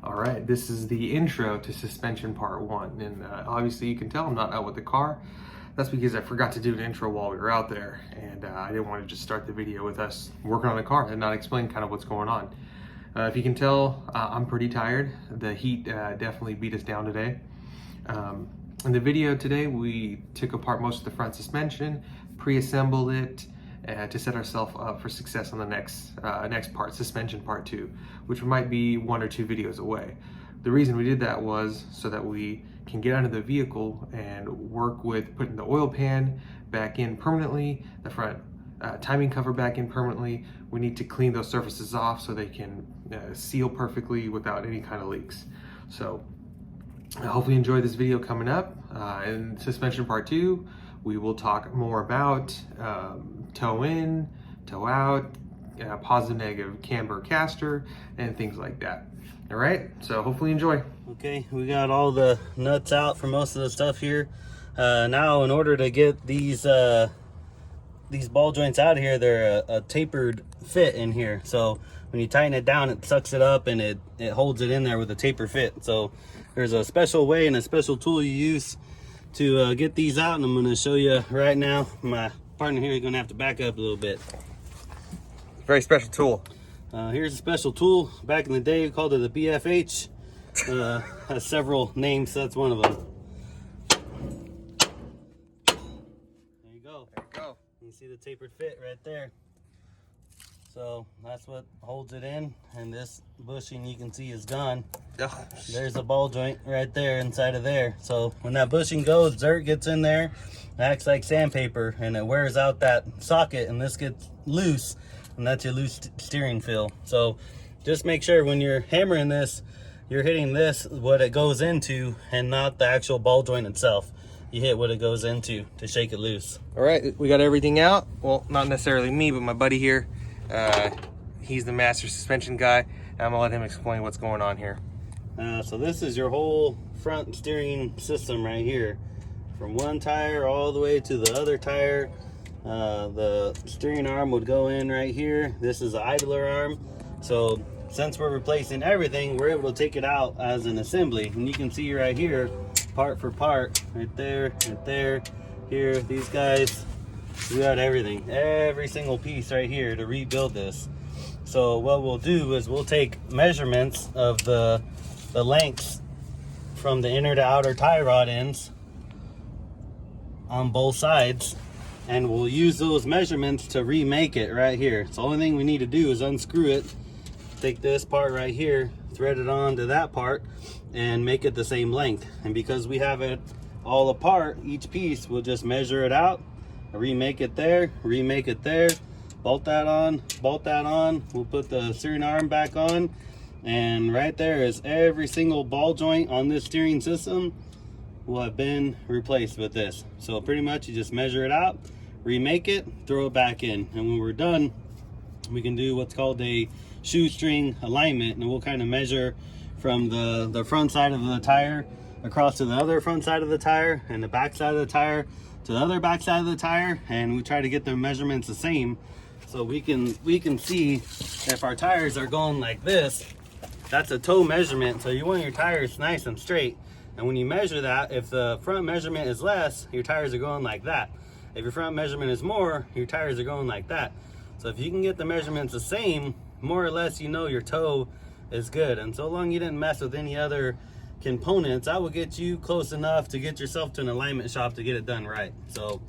All right, this is the intro to suspension part 1, and obviously you can tell I'm not out with the car. That's because I forgot to do an intro while we were out there, and I didn't want to just start the video with us working on the car and not explain kind of what's going on. If you can tell, I'm pretty tired. The heat definitely beat us down today. In the video today, we took apart most of the front suspension, pre-assembled it, to set ourselves up for success on the next part, suspension part 2, which might be 1 or 2 videos away. The reason we did that was so that we can get out of the vehicle and work with putting the oil pan back in permanently, the front timing cover back in permanently. We need to clean those surfaces off so they can seal perfectly without any kind of leaks. So hopefully you enjoy this video coming up. In suspension part 2, we will talk more about toe in, toe out, positive, negative camber caster, and things like that. All right, so hopefully you enjoy. Okay, we got all the nuts out for most of the stuff here. Now, in order to get these ball joints out of here, they're a tapered fit in here. So when you tighten it down, it sucks it up and it holds it in there with a taper fit. So there's a special way and a special tool you use to get these out, and I'm going to show you right now. My partner here is going to have to back up a little bit. Very special tool. Here's a special tool. Back in the day, we called it a BFH. Has several names, so that's one of them. There you go. There you go. You see the tapered fit right there. So that's what holds it in, and this bushing you can see is gone. Oh. There's a ball joint right there inside of there. So when that bushing goes, dirt gets in there, it acts like sandpaper, and it wears out that socket, and this gets loose, and that's your loose steering feel. So just make sure when you're hammering this, you're hitting this, what it goes into, and not the actual ball joint itself. You hit what it goes into to shake it loose. All right, we got everything out. Well, not necessarily me, but my buddy here. He's the master suspension guy, and I'm gonna let him explain what's going on here. So this is your whole front steering system right here, from one tire all the way to the other tire. The steering arm would go in right here. This is an idler arm. So since we're replacing everything, we're able to take it out as an assembly, and you can see right here, part for part, right there, here, these guys. We got everything, every single piece right here to rebuild this. So what we'll do is we'll take measurements of the lengths from the inner to outer tie rod ends on both sides, and we'll use those measurements to remake it right here. So the only thing we need to do is unscrew it, take this part right here, thread it on to that part, and make it the same length. And because we have it all apart, each piece, we'll just measure it out, remake it there, bolt that on, we'll put the steering arm back on, and right there is every single ball joint on this steering system will have been replaced with this. So pretty much you just measure it out, remake it, throw it back in, and when we're done, we can do what's called a shoestring alignment, and we'll kind of measure from the front side of the tire across to the other front side of the tire, and the back side of the tire to the other back side of the tire, and we try to get the measurements the same, so we can see if our tires are going like this. That's a toe measurement, so you want your tires nice and straight, and when you measure that, if the front measurement is less, your tires are going like that. If your front measurement is more, your tires are going like that. So if you can get the measurements the same, more or less, you know your toe is good. And so long you didn't mess with any other components, I will get you close enough to get yourself to an alignment shop to get it done right. So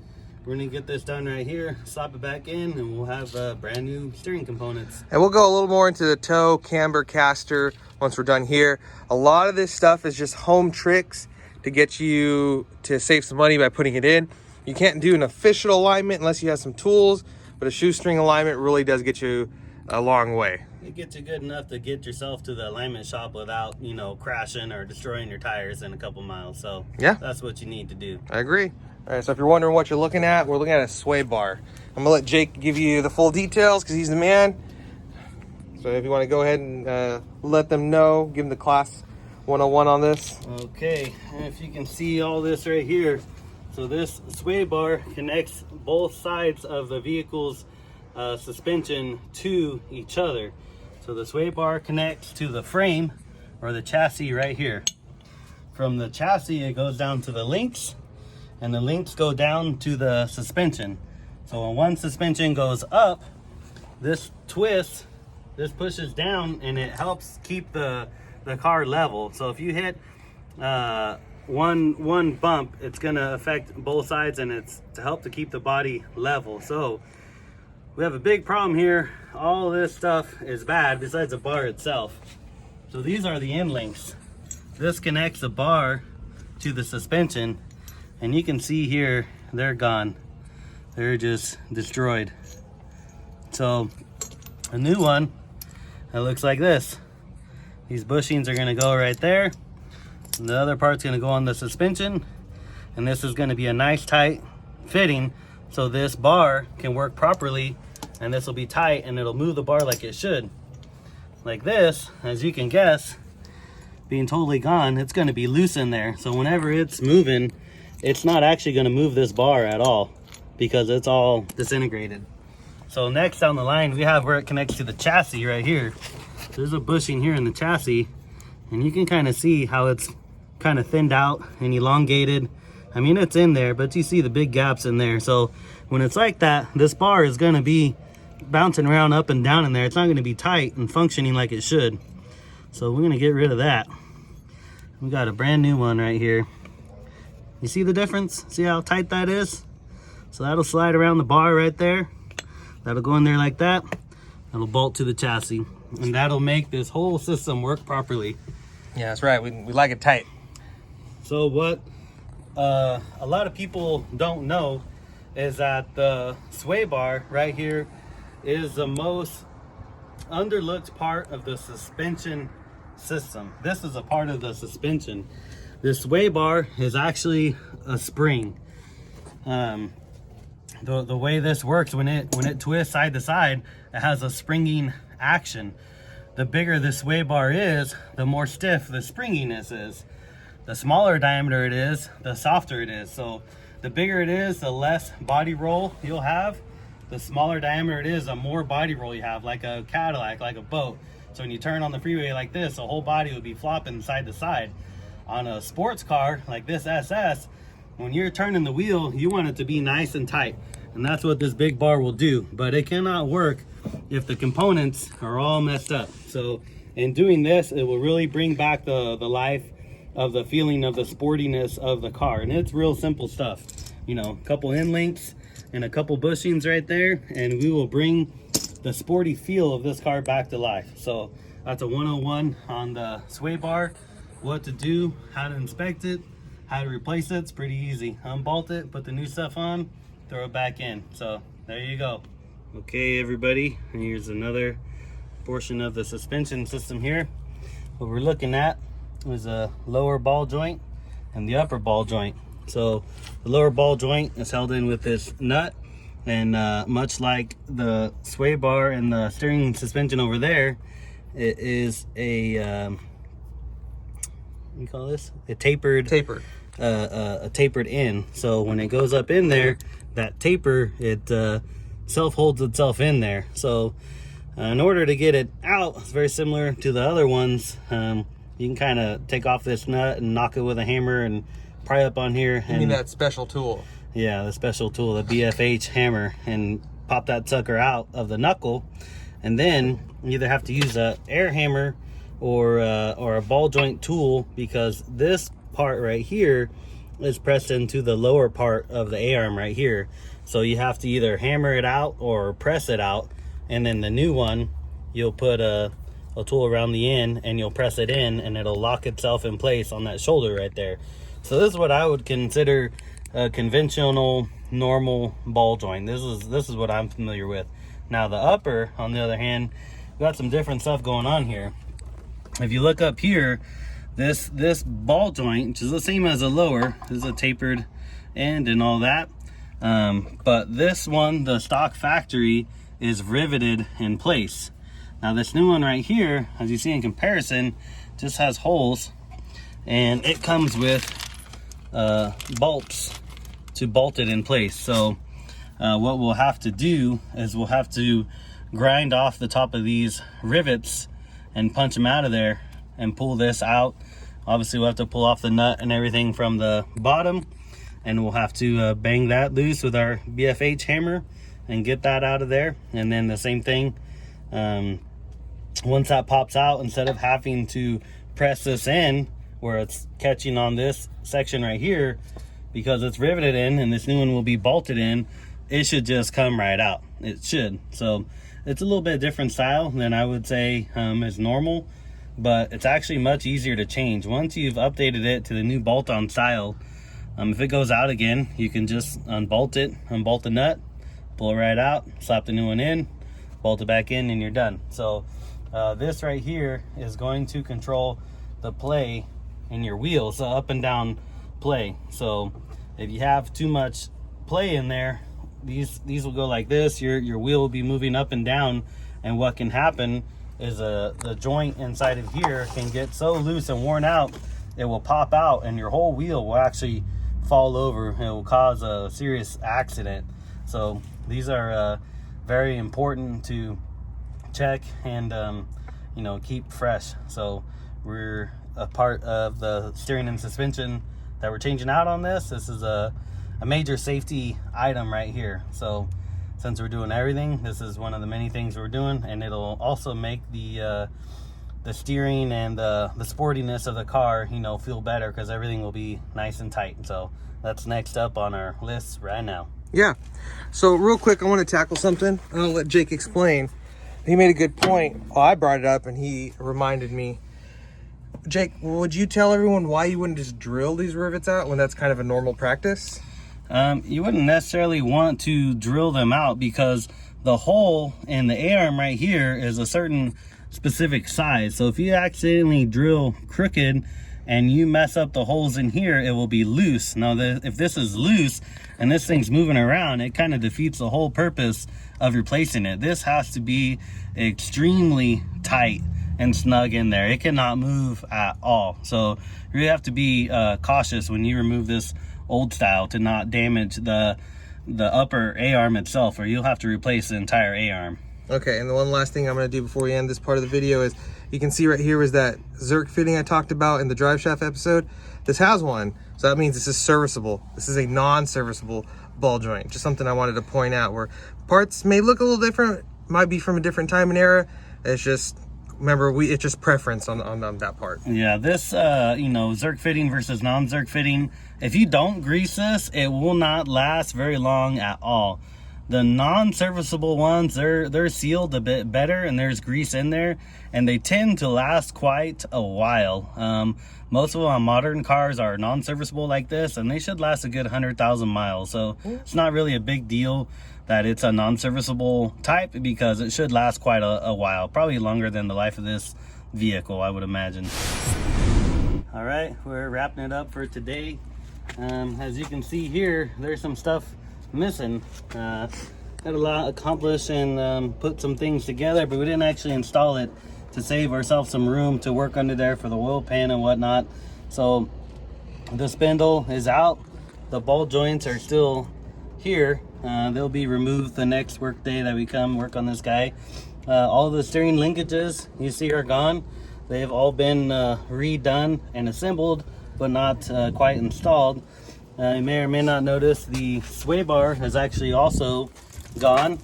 we're gonna get this done right here, slap it back in, and we'll have brand new steering components. And we'll go a little more into the toe, camber, caster once we're done here. A lot of this stuff is just home tricks to get you to save some money by putting it in. You can't do an official alignment unless you have some tools, but a shoestring alignment really does get you a long way. It gets you good enough to get yourself to the alignment shop without, you know, crashing or destroying your tires in a couple miles. So yeah, that's what you need to do. I agree. All right, so if you're wondering what you're looking at, we're looking at a sway bar. I'm gonna let Jake give you the full details because he's the man. So if you want to go ahead and let them know, give them the class 101 on this. Okay, and if you can see all this right here, so this sway bar connects both sides of the vehicle's suspension to each other. So the sway bar connects to the frame or the chassis right here. From the chassis, it goes down to the links, and the links go down to the suspension. So when one suspension goes up, this twists, this pushes down, and it helps keep the car level. So if you hit one bump, it's gonna affect both sides, and it's to help to keep the body level. So we have a big problem here. All this stuff is bad besides the bar itself. So these are the end links. This connects the bar to the suspension, and you can see here they're gone. They're just destroyed. So a new one that looks like this. These bushings are gonna go right there, and the other part's gonna go on the suspension, and this is gonna be a nice tight fitting, so this bar can work properly, and this will be tight, and it'll move the bar like it should. Like this, as you can guess, being totally gone, it's gonna be loose in there. So whenever it's moving, it's not actually gonna move this bar at all because it's all disintegrated. So next down the line, we have where it connects to the chassis right here. There's a bushing here in the chassis, and you can kind of see how it's kind of thinned out and elongated. I mean, it's in there, but you see the big gaps in there. So when it's like that, this bar is gonna be bouncing around up and down in there. It's not gonna be tight and functioning like it should. So we're gonna get rid of that. We got a brand new one right here. You see the difference? See how tight that is? So that'll slide around the bar right there. That'll go in there like that. That'll bolt to the chassis, and that'll make this whole system work properly. Yeah, that's right. We like it tight. So what a lot of people don't know is that the sway bar right here is the most underlooked part of the suspension system. This is a part of the suspension. This sway bar is actually a spring. The way this works, when it twists side to side, it has a springing action. The bigger the sway bar is, the more stiff the springiness is. The smaller diameter it is, the softer it is. So the bigger it is, the less body roll you'll have. The smaller diameter it is, the more body roll you have, like a Cadillac, like a boat. So when you turn on the freeway like this, the whole body would be flopping side to side. On a sports car like this SS, when you're turning the wheel, you want it to be nice and tight. And that's what this big bar will do. But it cannot work if the components are all messed up. So in doing this, it will really bring back the life of the feeling of the sportiness of the car. And it's real simple stuff. You know, a couple end links and a couple bushings right there, and we will bring the sporty feel of this car back to life. So that's a 101 on the sway bar. What to do, how to inspect it, how to replace it. It's pretty easy. Unbolt it, put the new stuff on, throw it back in. So there you go. Okay, everybody, and here's another portion of the suspension system here. What we're looking at is a lower ball joint and the upper ball joint. So the lower ball joint is held in with this nut, and much like the sway bar and the steering suspension over there, it is a what do you call this? A tapered in. So when it goes up in there, that taper, it self holds itself in there. So in order to get it out, it's very similar to the other ones. You can kind of take off this nut and knock it with a hammer and pry up on here. You mean that special tool? Yeah, the special tool, the BFH hammer, and pop that sucker out of the knuckle. And then you either have to use a air hammer or a ball joint tool, because this part right here is pressed into the lower part of the A-arm right here. So you have to either hammer it out or press it out, and then the new one, you'll put a tool around the end and you'll press it in, and it'll lock itself in place on that shoulder right there. So this is what I would consider a conventional normal ball joint. This is what I'm familiar with. Now the upper, on the other hand, we got some different stuff going on here. If you look up here, this ball joint, which is the same as a lower, is a tapered end and all that. But this one, the stock factory, is riveted in place. Now this new one right here, as you see in comparison, just has holes, and it comes with bolts to bolt it in place. So what we'll have to do is we'll have to grind off the top of these rivets and punch them out of there, and pull this out. Obviously we'll have to pull off the nut and everything from the bottom, and we'll have to bang that loose with our BFH hammer and get that out of there. And then the same thing, once that pops out, instead of having to press this in where it's catching on this section right here, because it's riveted in and this new one will be bolted in, it should just come right out. It should. So it's a little bit different style than I would say is normal, but it's actually much easier to change once you've updated it to the new bolt-on style. If it goes out again, you can just unbolt it, unbolt the nut, pull it right out, slap the new one in, bolt it back in, and you're done. So this right here is going to control the play in your wheels, the up and down play. So if you have too much play in there, these will go like this. Your wheel will be moving up and down, and what can happen is the joint inside of here can get so loose and worn out, it will pop out and your whole wheel will actually fall over. It will cause a serious accident. So these are very important to check and you know, keep fresh. So we're a part of the steering and suspension that we're changing out on this. This is a major safety item right here. So since we're doing everything, this is one of the many things we're doing, and it'll also make the steering and the sportiness of the car, you know, feel better, because everything will be nice and tight. So that's next up on our list right now. Yeah. So real quick, I want to tackle something. I'll let Jake explain. He made a good point. Oh, I brought it up and he reminded me. Jake, would you tell everyone why you wouldn't just drill these rivets out when that's kind of a normal practice? You wouldn't necessarily want to drill them out, because the hole in the A-arm right here is a certain specific size. So if you accidentally drill crooked and you mess up the holes in here, it will be loose. Now, if this is loose and this thing's moving around, it kind of defeats the whole purpose of replacing it. This has to be extremely tight and snug in there. It cannot move at all. So you really have to be cautious when you remove this old style to not damage the upper A-arm itself, or you'll have to replace the entire A-arm. Okay, and the one last thing I'm going to do before we end this part of the video is, you can see right here was that Zerk fitting I talked about in the drive shaft episode. This has one, so that means this is serviceable. This is a non-serviceable ball joint. Just something I wanted to point out, where parts may look a little different, might be from a different time and era. It's just, remember, it's just preference on that part. Yeah, this you know, Zerk fitting versus non-Zerk fitting, if you don't grease this, it will not last very long at all. The non-serviceable ones, they're sealed a bit better and there's grease in there, and they tend to last quite a while. Most of them on modern cars are non-serviceable like this, and they should last a good 100,000 miles. So it's not really a big deal that it's a non-serviceable type, because it should last quite a while, probably longer than the life of this vehicle, I would imagine. All right, we're wrapping it up for today. As you can see here, there's some stuff missing. Had a lot accomplished and put some things together, but we didn't actually install it to save ourselves some room to work under there for the oil pan and whatnot. So the spindle is out, the ball joints are still here. They'll be removed the next work day that we come work on this guy. All the steering linkages you see are gone. They've all been redone and assembled, but not quite installed. You may or may not notice the sway bar is actually also gone,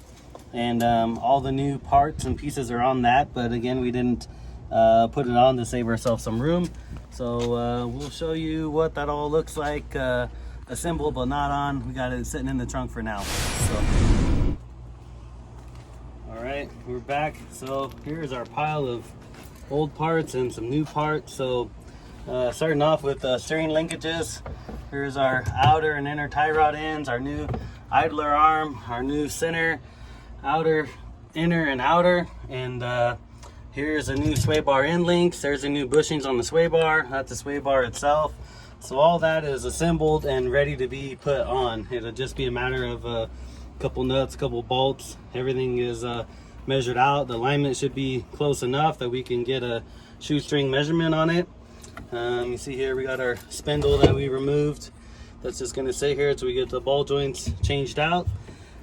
and all the new parts and pieces are on that, but again, we didn't put it on to save ourselves some room. So we'll show you what that all looks like assembled but not on. We got it sitting in the trunk for now. So, all right, we're back. So here's our pile of old parts and some new parts. So starting off with steering linkages. Here's our outer and inner tie rod ends, our new idler arm, our new center, outer, inner, and outer. And here's a new sway bar end links. There's the new bushings on the sway bar. That's the sway bar itself. So all that is assembled and ready to be put on. It'll just be a matter of a couple nuts, a couple bolts. Everything is measured out. The alignment should be close enough that we can get a shoestring measurement on it. You see here we got our spindle that we removed. That's just going to sit here until we get the ball joints changed out.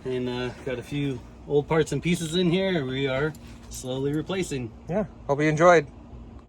And got a few old parts and pieces in here we are slowly replacing. Yeah, hope you enjoyed.